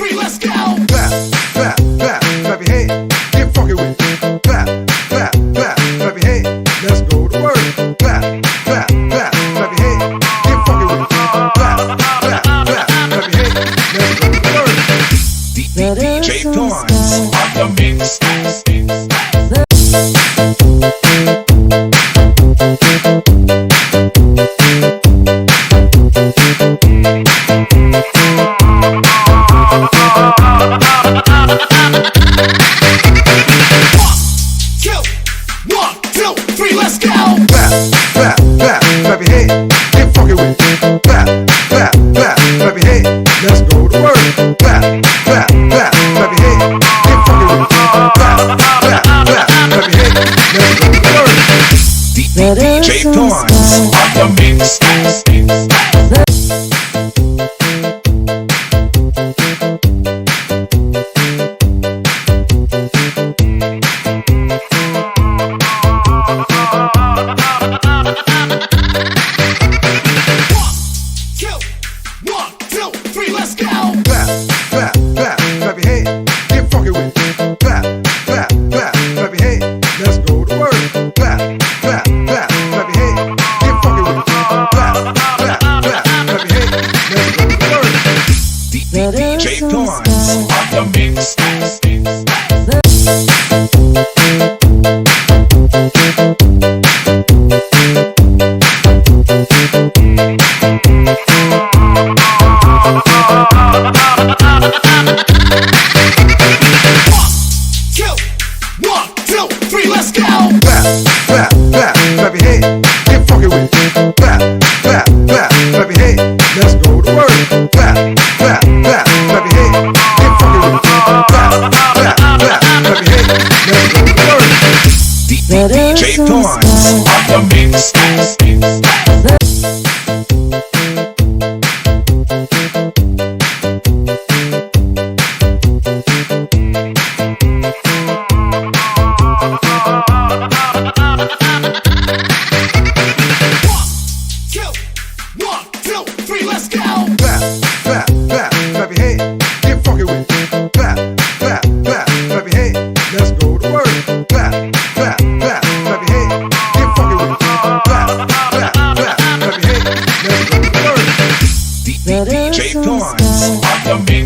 3, let's go. Clap, clap, clap, clap your hands. Get funky with it. Clap, clap, clap, clap your hands. Let's go to work. Clap, clap, clap, clap your hands. Get funky with it. Clap, clap, clap, clap your hands. Let's go to work. DJ Toys on the mix. DJ Toys on the mix. DJ Toys on the mix. DJ Toys on the mix. DJ Toys on the mix.